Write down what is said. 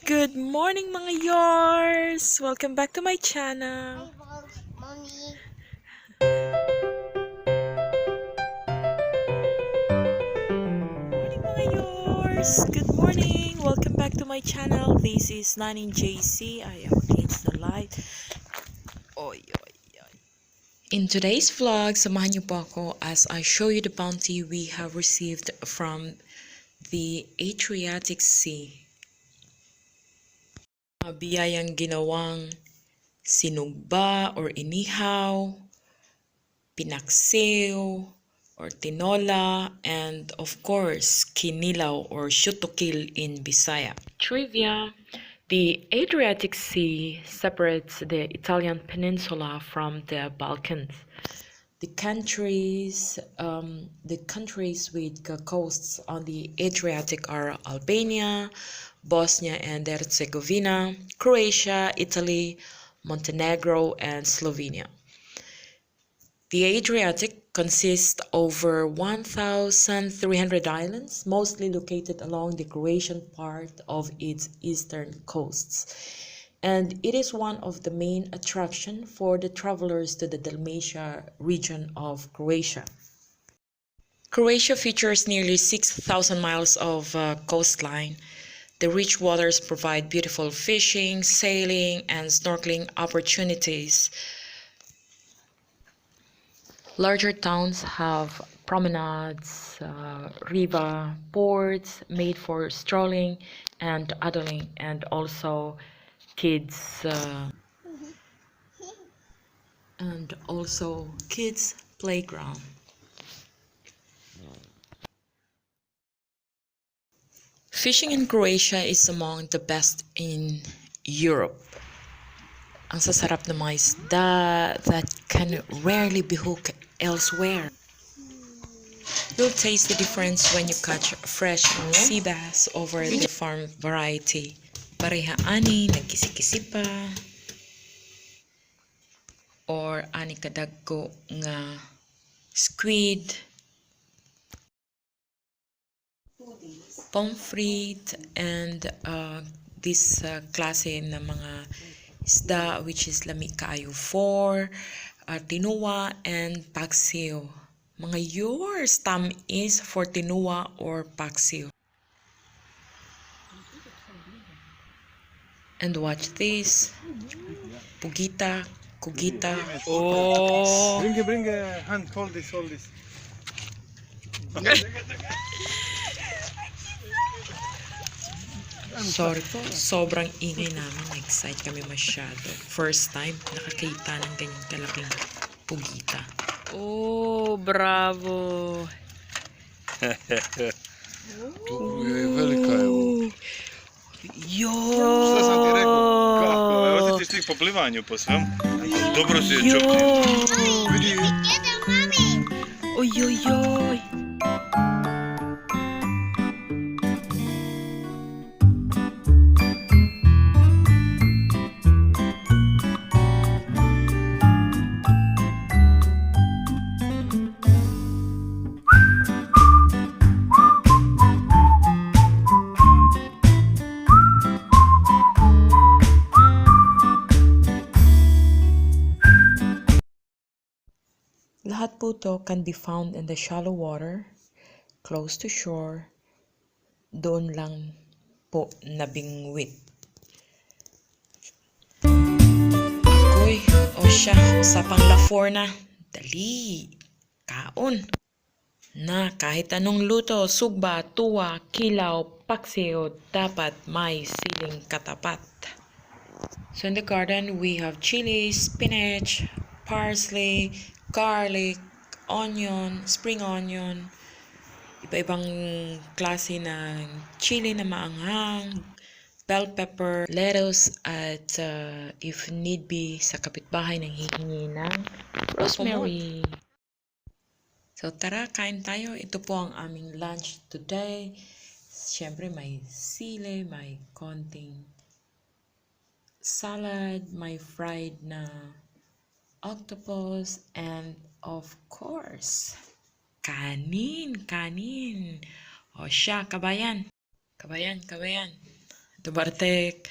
Good morning mga yours! Welcome back to my channel. Mommy. Morning mga yours! Good morning! Welcome back to my channel. This is Naning JC. I am against the light. Oy, oy, oy. In today's vlog, samahan niyo po ako as I show you the bounty we have received from the Adriatic Sea. Biyayang ginawang sinugba or inihaw, pinaksiw, or tinola, and of course, kinilaw or shutokil in Bisaya. Trivia: the Adriatic Sea separates the Italian peninsula from the Balkans. The countries with coasts on the Adriatic are Albania, Bosnia and Herzegovina, Croatia, Italy, Montenegro, and Slovenia. The Adriatic consists over 1,300 islands, mostly located along the Croatian part of its eastern coasts. And it is one of the main attractions for the travelers to the Dalmatia region of Croatia. Croatia features nearly 6,000 miles of coastline. The rich waters provide beautiful fishing, sailing, and snorkeling opportunities. Larger towns have promenades, riva, ports made for strolling and idling, and also kids playground. Fishing in Croatia is among the best in Europe. Ang sasarap ng mga isda that can rarely be hooked elsewhere. You'll taste the difference when you catch fresh sea bass over the farm variety. Pareha ani nagkisi-kisi pa or ani kadagko nga squid, pomfret, and this klase na mga isda which is lami kaayo for tinuwa and paksiw. Mga yours, tamis for tinuwa or paksiw. And watch this. Pugita, kugita. Oh! Bring a hand, hold this. Sorry po, sobrang ingay namin. Excited kami masyado. First time nakakita ng ganyang kalaking pugita. Oh, bravo! Velika je ovo. Šta sam ti rekao? Kako? Osjetiš ti po plivanju po svem? Dobro si je čupni. Vidi. Oj, oj, oj! Lahat po to can be found in the shallow water, close to shore. Doon lang po nabingwit. Ako'y, o siya, usapang lafor na. Dali, kaon. Na kahit anong luto, sugba, tuwa, kilaw, paksiw, dapat may siling katapat. So in the garden, we have chili, spinach, parsley, garlic, onion, spring onion, iba-ibang klase ng chili na maanghang, bell pepper, lettuce, at if need be, sa kapitbahay nang hihingi ng rosemary. So tara, kain tayo. Ito po ang aming lunch today. Siyempre may sili, may konting salad, may fried na octopus, and of course, kanin. O siya, kabayan. do Bartek,